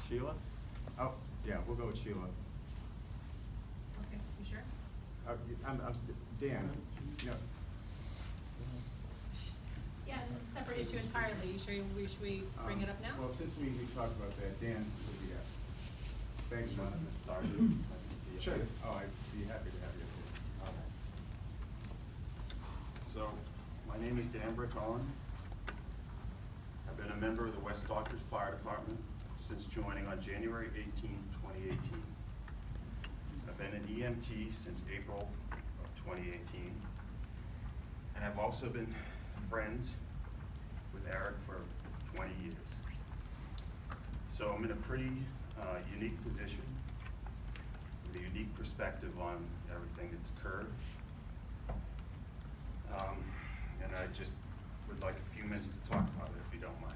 Sheila? Oh, yeah, we'll go with Sheila. Okay, you sure? Dan, no, Yeah, this is a separate issue entirely. You sure should we bring it up now? Well, since we talked about that, Dan will be up. Thanks, You Ron. want to start it? Sure. Oh, I'd be happy to have you. So, my name is Dan Bertolin. I've been a member of the West Stockbridge Fire Department since joining on January 18th, 2018. I've been an EMT since April of 2018. And I've also been friends with Eric for 20 years. So I'm in a pretty unique position with a unique perspective on everything that's occurred. And I just would like a few minutes to talk about it, if you don't mind.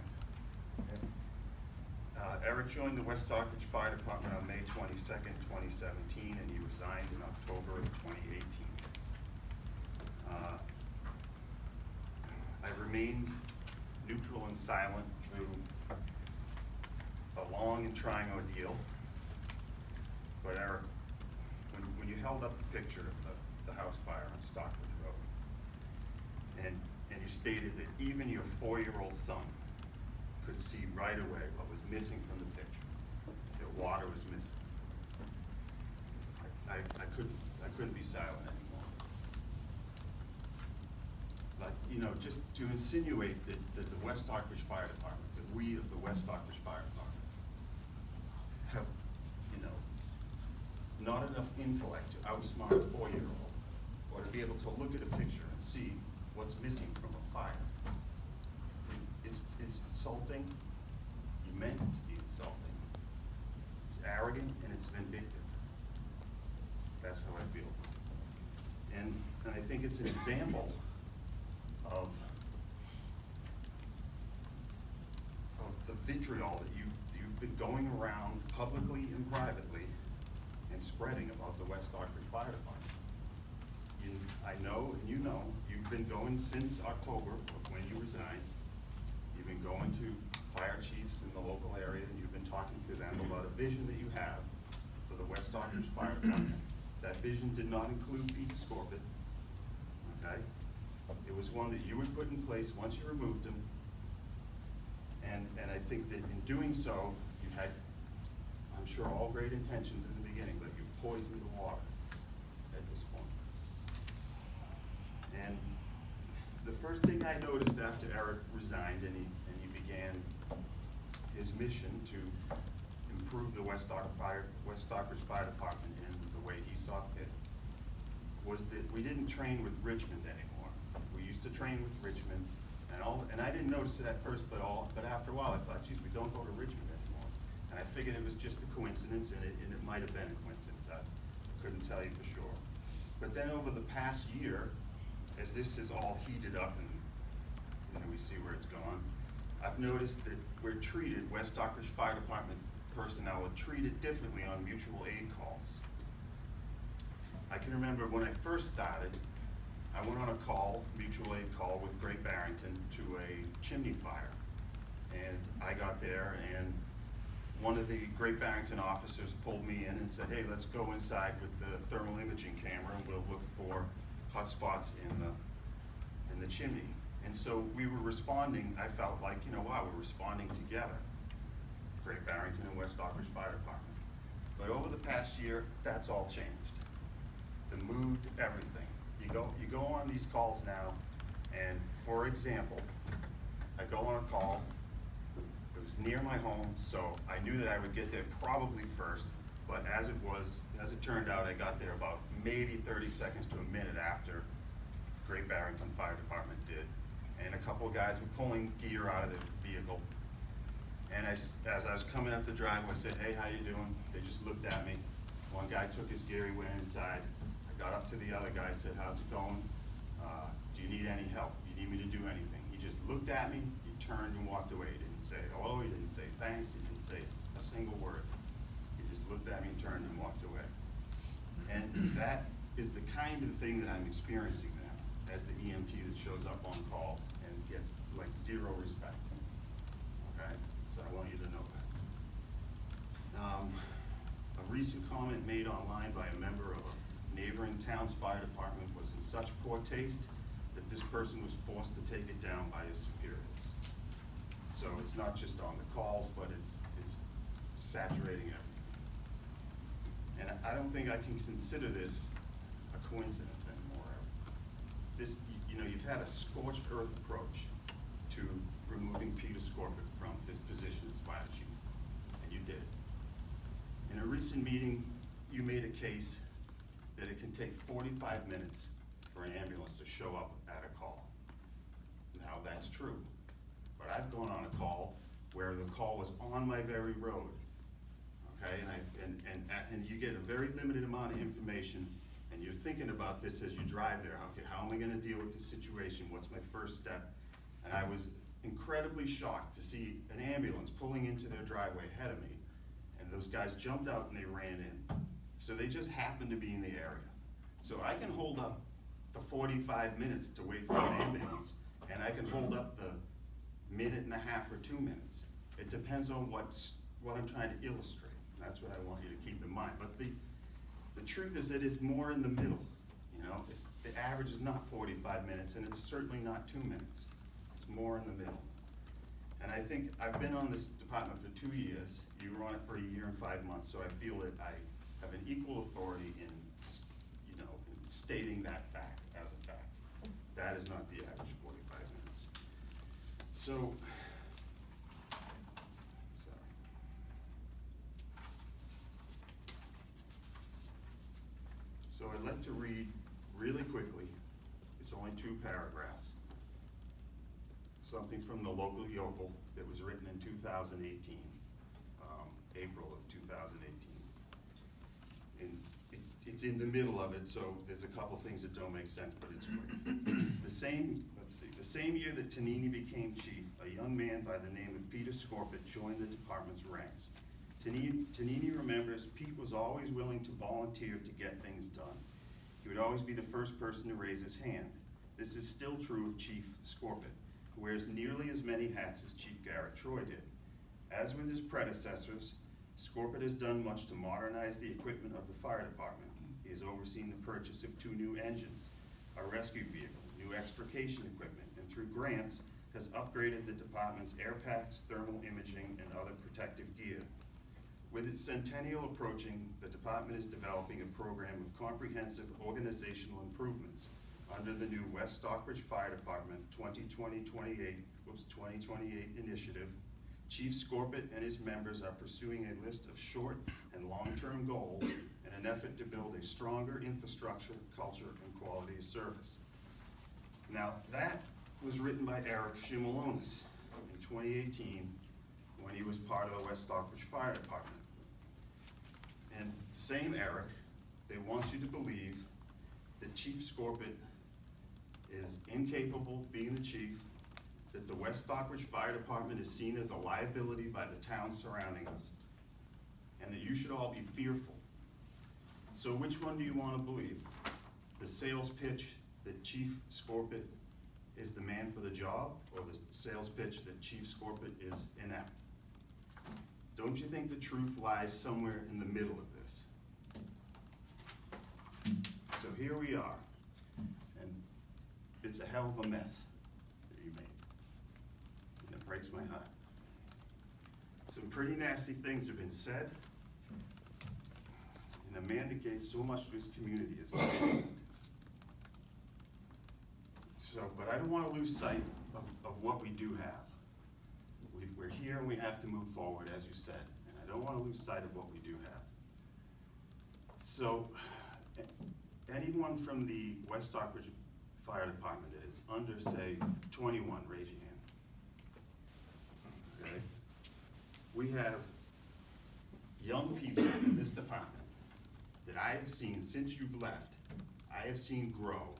Eric joined the West Stockbridge Fire Department on May 22nd, 2017, and he resigned in October of 2018. I've remained neutral and silent through a long and trying ordeal. But Eric, when you held up the picture of the house fire on Stockbridge Road, and you stated that even your 4-year-old son could see right away what was missing from the picture, that water was missing, I couldn't be silent anymore. Like, you know, just to insinuate that the West Stockbridge Fire Department, that we of the West Stockbridge Fire Department have, you know, not enough intellect to outsmart a 4-year-old, or to be able to look at a picture and see what's missing from a fire. It's insulting. You meant it to be insulting. It's arrogant and it's vindictive. That's how I feel. And I think it's an example of the vitriol that you've been going around publicly and privately and spreading about the West Stockbridge Fire Department. I know, and you know, you've been going since October, when you resigned. You've been going to fire chiefs in the local area, and you've been talking to them about a vision that you have for the West Stockbridge Fire Department. That vision did not include Peter Scorpitt, okay? It was one that you would put in place once you removed him. And I think that in doing so, you had, I'm sure, all great intentions in the beginning, but you poisoned the water at this point. And the first thing I noticed after Eric resigned and he began his mission to improve the West Stockbridge Fire Department in the way he saw fit was that we didn't train with Richmond anymore. We used to train with Richmond, and I didn't notice it at first, but after a while I thought, geez, we don't go to Richmond anymore. And I figured it was just a coincidence, and it might have been a coincidence. I couldn't tell you for sure. But then over the past year, as this has all heated up and we see where it's gone, I've noticed that we're treated, West Stockbridge Fire Department personnel are treated differently on mutual aid calls. I can remember when I first started, I went on a call, mutual aid call with Great Barrington to a chimney fire. And I got there, and one of the Great Barrington officers pulled me in and said, hey, let's go inside with the thermal imaging camera and we'll look for hot spots in the chimney. And so we were responding. I felt like, you know, wow, we're responding together, Great Barrington and West Stockbridge Fire Department. But over the past year, that's all changed. The mood, everything. You go on these calls now, and for example, I go on a call. It was near my home, so I knew that I would get there probably first. But as it turned out, I got there about maybe 30 seconds to a minute after Great Barrington Fire Department did. And a couple of guys were pulling gear out of the vehicle. And as I was coming up the driveway, I said, hey, how you doing? They just looked at me. One guy took his gear, he went inside. I got up to the other guy, said, how's it going? Do you need any help? You need me to do anything? He just looked at me, he turned and walked away. He didn't say hello, he didn't say thanks, he didn't say a single word. He just looked at me and turned and walked away. And that is the kind of thing that I'm experiencing now as the EMT that shows up on calls and gets like zero respect. Okay? So I want you to know that. A recent comment made online by a member of a neighboring town's fire department was in such poor taste that this person was forced to take it down by his superiors. So it's not just on the calls, but it's saturating everything. And I don't think I can consider this a coincidence anymore. This, you know, you've had a scorched earth approach to removing Peter Scorpitt from his position as fire chief, and you did it. In a recent meeting, you made a case that it can take 45 minutes for an ambulance to show up at a call. Now, that's true, but I've gone on a call where the call was on my very road, okay? And you get a very limited amount of information, and you're thinking about this as you drive there. Okay, how am I gonna deal with this situation? What's my first step? And I was incredibly shocked to see an ambulance pulling into their driveway ahead of me, and those guys jumped out and they ran in. So they just happened to be in the area. So I can hold up the 45 minutes to wait for an ambulance, and I can hold up the minute and a half or 2 minutes. It depends on what I'm trying to illustrate. That's what I want you to keep in mind. But the truth is that it's more in the middle. You know, the average is not 45 minutes, and it's certainly not 2 minutes. It's more in the middle. And I think I've been on this department for 2 years. You were on it for a year and 5 months, so I feel that I have an equal authority in, you know, in stating that fact as a fact. That is not the average 45 minutes. So, So I'd like to read really quickly, it's only 2 paragraphs, something from the local yokel that was written in 2018, April of 2018. And it's in the middle of it, so there's a couple things that don't make sense, but it's quick. The same year that Tanini became chief, a young man by the name of Peter Scorpitt joined the department's ranks. Tanini remembers Pete was always willing to volunteer to get things done. He would always be the first person to raise his hand. This is still true of Chief Scorpitt, who wears nearly as many hats as Chief Garrett Troy did. As with his predecessors, Scorpitt has done much to modernize the equipment of the fire department. He has overseen the purchase of 2 new engines, a rescue vehicle, new extrication equipment, and through grants has upgraded the department's air packs, thermal imaging, and other protective gear. With its centennial approaching, the department is developing a program of comprehensive organizational improvements under the new West Stockbridge Fire Department 2028 initiative. Chief Scorpitt and his members are pursuing a list of short and long-term goals in an effort to build a stronger infrastructure, culture, and quality of service. Now, that was written by Eric Shimalonis in 2018 when he was part of the West Stockbridge Fire Department. And same Eric, they want you to believe that Chief Scorpitt is incapable of being the chief, that the West Stockbridge Fire Department is seen as a liability by the towns surrounding us, and that you should all be fearful. So which one do you want to believe? The sales pitch that Chief Scorpitt is the man for the job, or the sales pitch that Chief Scorpitt is inept? Don't you think the truth lies somewhere in the middle of this? So here we are, and it's a hell of a mess that you made, and it breaks my heart. Some pretty nasty things have been said, and a man that gave so much to his community is been shamed. So, but I don't want to lose sight of what we do have. We're here and we have to move forward, as you said, and I don't want to lose sight of what we do have. So, anyone from the West Stockbridge Fire Department that is under, say, 21, raise your hand. Okay? We have young people in this department that I have seen since you've left, I have seen grow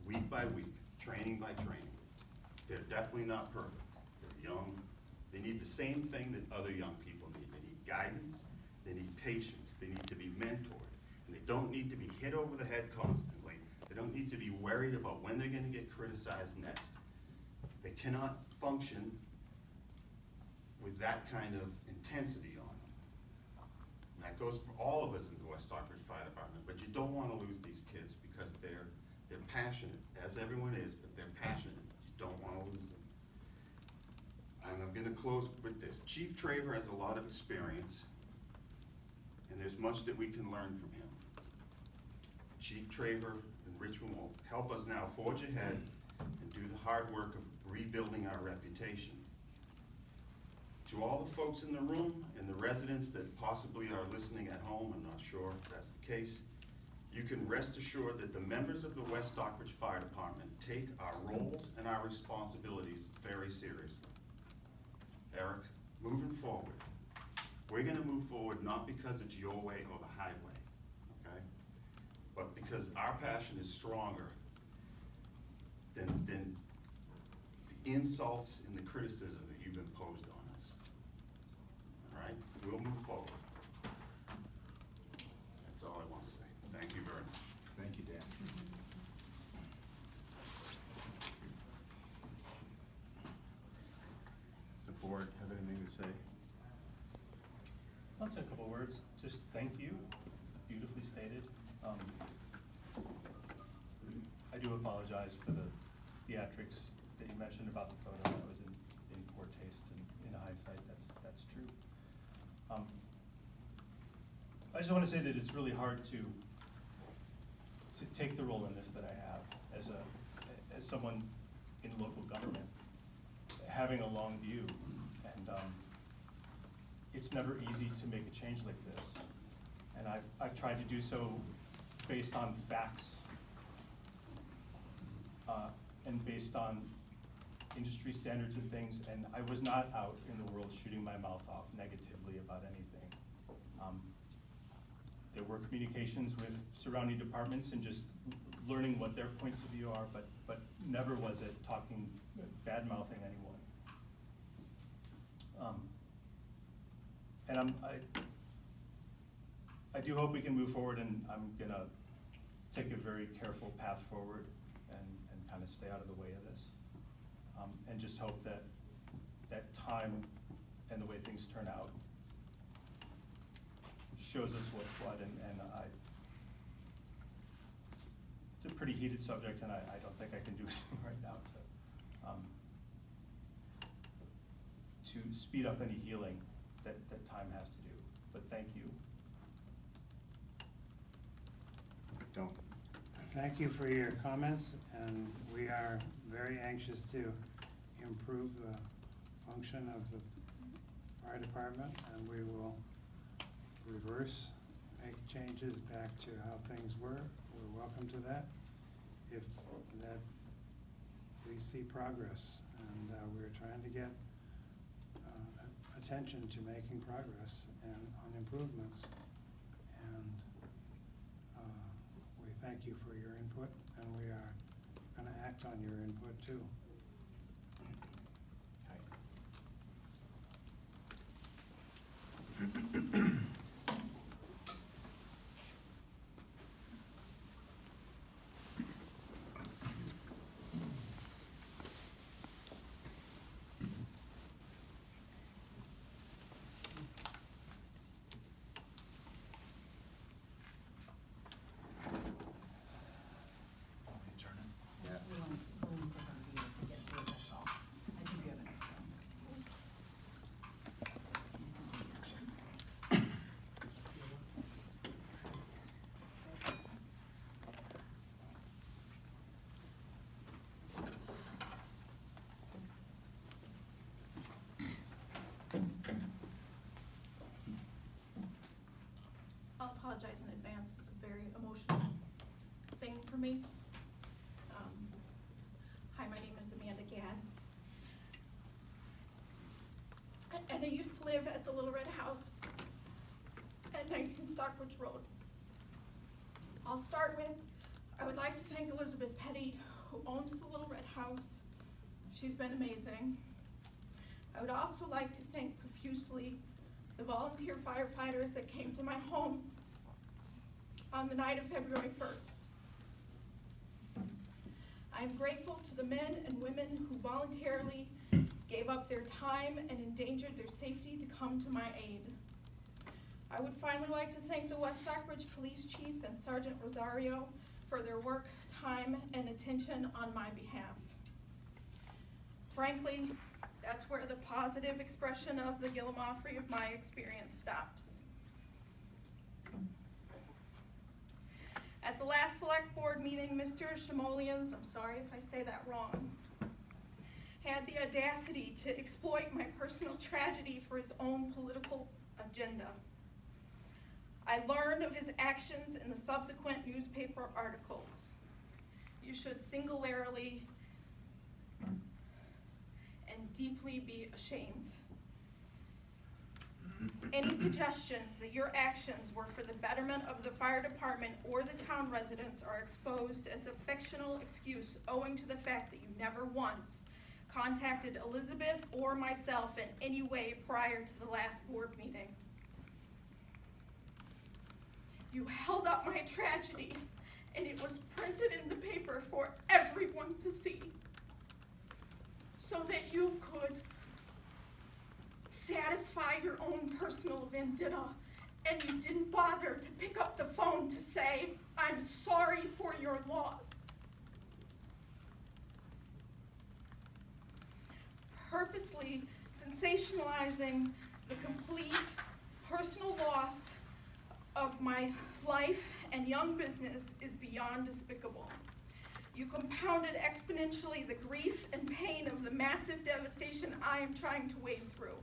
week by week, training by training. They're definitely not perfect. They're young. They need the same thing that other young people need. They need guidance, they need patience, they need to be mentored, and they don't need to be hit over the head constantly. They don't need to be worried about when they're gonna get criticized next. They cannot function with that kind of intensity on them. that goes for all of us in the West Stockbridge Fire Department, but you don't wanna lose these kids because they're passionate, as everyone is, but they're passionate. You don't wanna lose them. And I'm gonna close with this. Chief Traver has a lot of experience, and there's much that we can learn from him. Chief Traver in Richmond will help us now forge ahead and do the hard work of rebuilding our reputation. To all the folks in the room and the residents that possibly are listening at home, I'm not sure if that's the case, you can rest assured that the members of the West Stockbridge Fire Department take our roles and our responsibilities very seriously. Eric, moving forward, we're gonna move forward not because it's your way or the highway, okay? But because our passion is stronger than the insults and the criticism that you've imposed on us. All right, we'll move forward. That's all I want to say. Thank you very much. Thank you, Dan. The board have anything to say? I'll say a couple of words. Just thank you, beautifully stated. I do apologize for the theatrics that you mentioned about the photo. That was in poor taste, and in hindsight, that's true. I just want to say that it's really hard to take the role in this that I have as someone in local government, having a long view, and it's never easy to make a change like this. And I've tried to do so based on facts and based on industry standards and things, and I was not out in the world shooting my mouth off negatively about anything. There were communications with surrounding departments and just learning what their points of view are, but never was it talking, bad-mouthing anyone. And I do hope we can move forward, and I'm gonna take a very careful path forward and kind of stay out of the way of this. And just hope that time and the way things turn out shows us what's what, and it's a pretty heated subject, and I don't think I can do anything right now to speed up any healing that time has to do. But thank you. Don't. Thank you for your comments, and we are very anxious to improve the function of the fire department, and we will reverse, make changes back to how things were. We're welcome to that, if that we see progress, and we're trying to get attention to making progress and on improvements, and we thank you for your input, and we are going to act on your input too. I'll apologize in advance. It's a very emotional thing for me. Hi, my name is Amanda Gann. And I used to live at the Little Red House at 19 Stockbridge Road. I'll start with, I would like to thank Elizabeth Petty, who owns the Little Red House. She's been amazing. I would also like to thank profusely the volunteer firefighters that came to my home on the night of February 1st. I'm grateful to the men and women who voluntarily gave up their time and endangered their safety to come to my aid. I would finally like to thank the West Stockbridge Police Chief and Sergeant Rosario for their work, time, and attention on my behalf. Frankly, that's where the positive expression of the Gillimofrey of my experience stops. At the last select board meeting, Mr. Shimolians, I'm sorry if I say that wrong, had the audacity to exploit my personal tragedy for his own political agenda. I learned of his actions in the subsequent newspaper articles. You should singularly and deeply be ashamed. Any suggestions that your actions were for the betterment of the fire department or the town residents are exposed as a fictional excuse owing to the fact that you never once contacted Elizabeth or myself in any way prior to the last board meeting. You held up my tragedy, and it was printed in the paper for everyone to see, so that you could satisfy your own personal vendetta, and you didn't bother to pick up the phone to say, "I'm sorry for your loss." Purposely sensationalizing the complete personal loss of my life and young business is beyond despicable. You compounded exponentially the grief and pain of the massive devastation I am trying to wade through.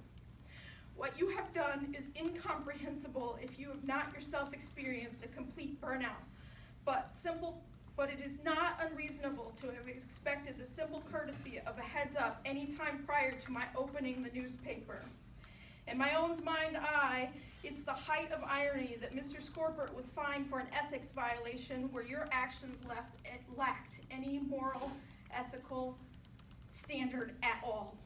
What you have done is incomprehensible if you have not yourself experienced a complete burnout, but it is not unreasonable to have expected the simple courtesy of a heads up any time prior to my opening the newspaper. In my own mind's eye, it's the height of irony that Mr. Scorpert was fined for an ethics violation where your actions lacked any moral, ethical standard at all.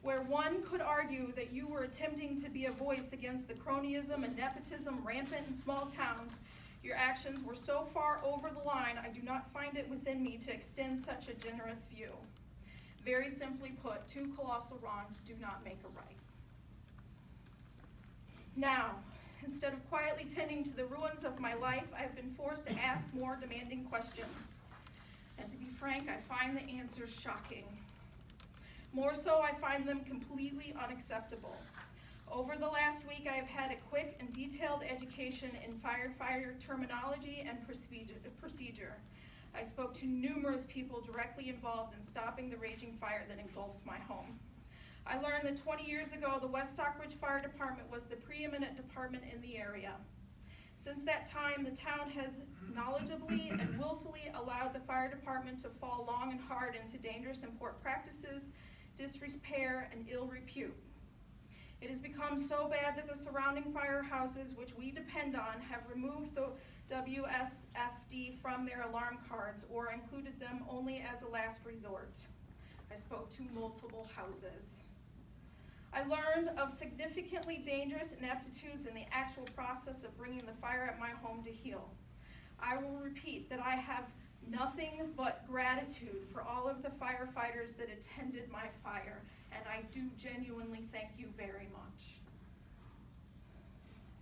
Where one could argue that you were attempting to be a voice against the cronyism and nepotism rampant in small towns, your actions were so far over the line, I do not find it within me to extend such a generous view. Very simply put, two colossal wrongs do not make a right. Now, instead of quietly tending to the ruins of my life, I have been forced to ask more demanding questions. And to be frank, I find the answers shocking. More so, I find them completely unacceptable. Over the last week, I have had a quick and detailed education in firefighter terminology and procedure. I spoke to numerous people directly involved in stopping the raging fire that engulfed my home. I learned that 20 years ago, the West Stockbridge Fire Department was the preeminent department in the area. Since that time, the town has knowledgeably and willfully allowed the fire department to fall long and hard into dangerous and poor practices, disrepair, and ill repute. It has become so bad that the surrounding firehouses, which we depend on, have removed the WSFD from their alarm cards or included them only as a last resort. I spoke to multiple houses. I learned of significantly dangerous ineptitudes in the actual process of bringing the fire at my home to heal. I will repeat that I have nothing but gratitude for all of the firefighters that attended my fire, and I do genuinely thank you very much.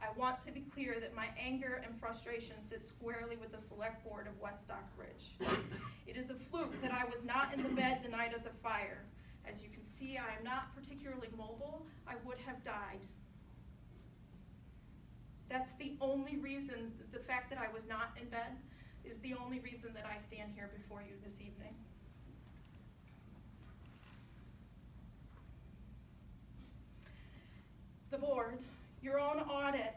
I want to be clear that my anger and frustration sits squarely with the select board of West Stockbridge. It is a fluke that I was not in the bed the night of the fire. As you can see, I am not particularly mobile. I would have died. That's the only reason, the fact that I was not in bed is the only reason that I stand here before you this evening. The board, your own audit,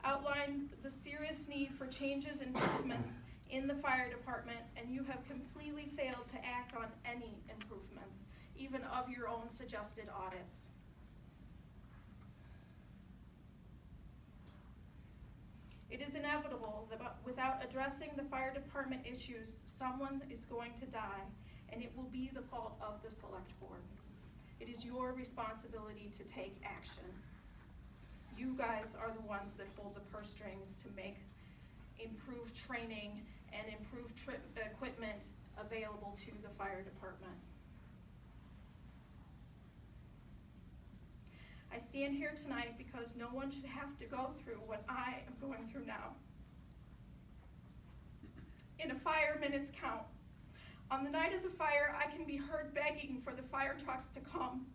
outlined the serious need for changes and improvements in the fire department, and you have completely failed to act on any improvements, even of your own suggested audits. It is inevitable that without addressing the fire department issues, someone is going to die, and it will be the fault of the select board. It is your responsibility to take action. You guys are the ones that hold the purse strings to make improved training and improved equipment available to the fire department. I stand here tonight because no one should have to go through what I am going through now. In a fire, minutes count. On the night of the fire, I can be heard begging for the fire trucks to come,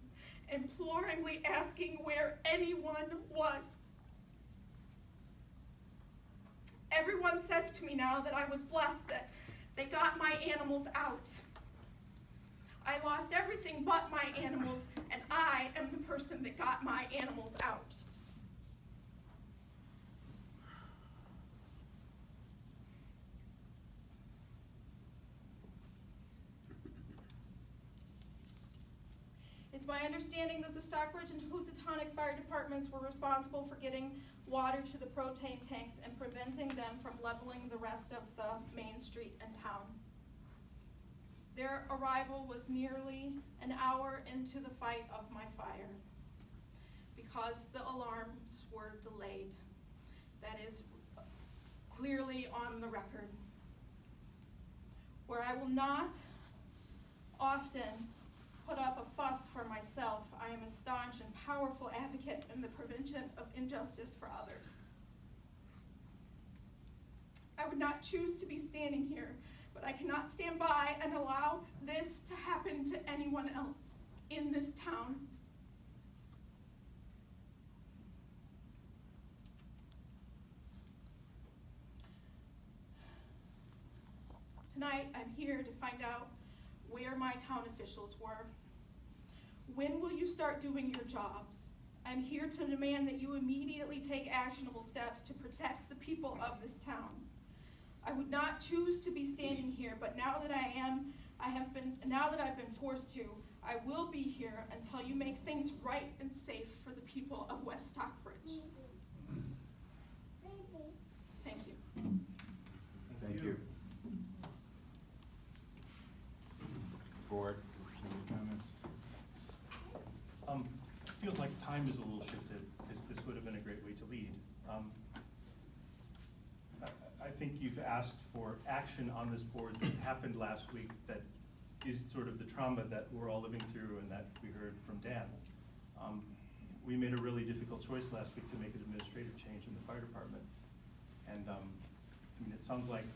imploringly asking where anyone was. Everyone says to me now that I was blessed, that they got my animals out. I lost everything but my animals, and I am the person that got my animals out. It's my understanding that the Stockbridge and Housatonic fire departments were responsible for getting water to the propane tanks and preventing them from leveling the rest of the main street and town. Their arrival was nearly an hour into the fight of my fire because the alarms were delayed. That is clearly on the record. Where I will not often put up a fuss for myself, I am a staunch and powerful advocate in the prevention of injustice for others. I would not choose to be standing here, but I cannot stand by and allow this to happen to anyone else in this town. Tonight, I'm here to find out where my town officials were. When will you start doing your jobs? I'm here to demand that you immediately take actionable steps to protect the people of this town. I would not choose to be standing here, but now that I've been forced to, I will be here until you make things right and safe for the people of West Stockbridge. Thank you. Thank you. Board, any comments? Feels like time is a little shifted, because this would have been a great way to lead. I think you've asked for action on this board that happened last week that is sort of the trauma that we're all living through and that we heard from Dan. We made a really difficult choice last week to make an administrative change in the fire department. And I mean, it sounds like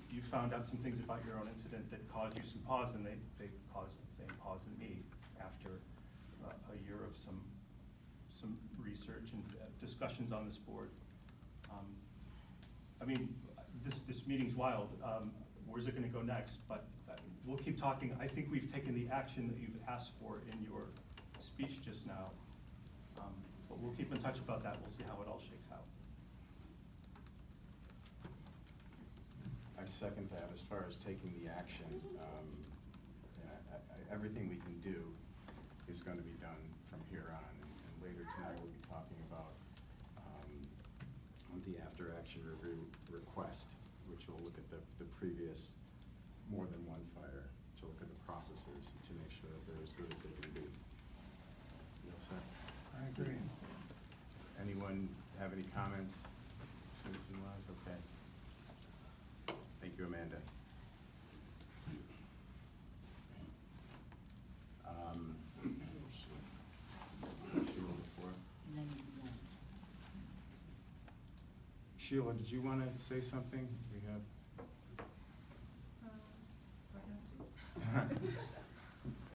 you found out some things about your own incident that caused you some pause, and they caused the same pause in me after a year of some research and discussions on this board. I mean, this meeting's wild. Where's it gonna go next? But we'll keep talking. I think we've taken the action that you've asked for in your speech just now. But we'll keep in touch about that. We'll see how it all shakes out. I second that as far as taking the action. Everything we can do is going to be done from here on. And later tonight we'll be talking about the after-action review request, which will look at the previous more than one fire, to look at the processes to make sure that they're as good as they can be. You all set? I agree. Anyone have any comments, citizen-wise? Okay. Thank you, Amanda. Sheila, did you want to say something? We have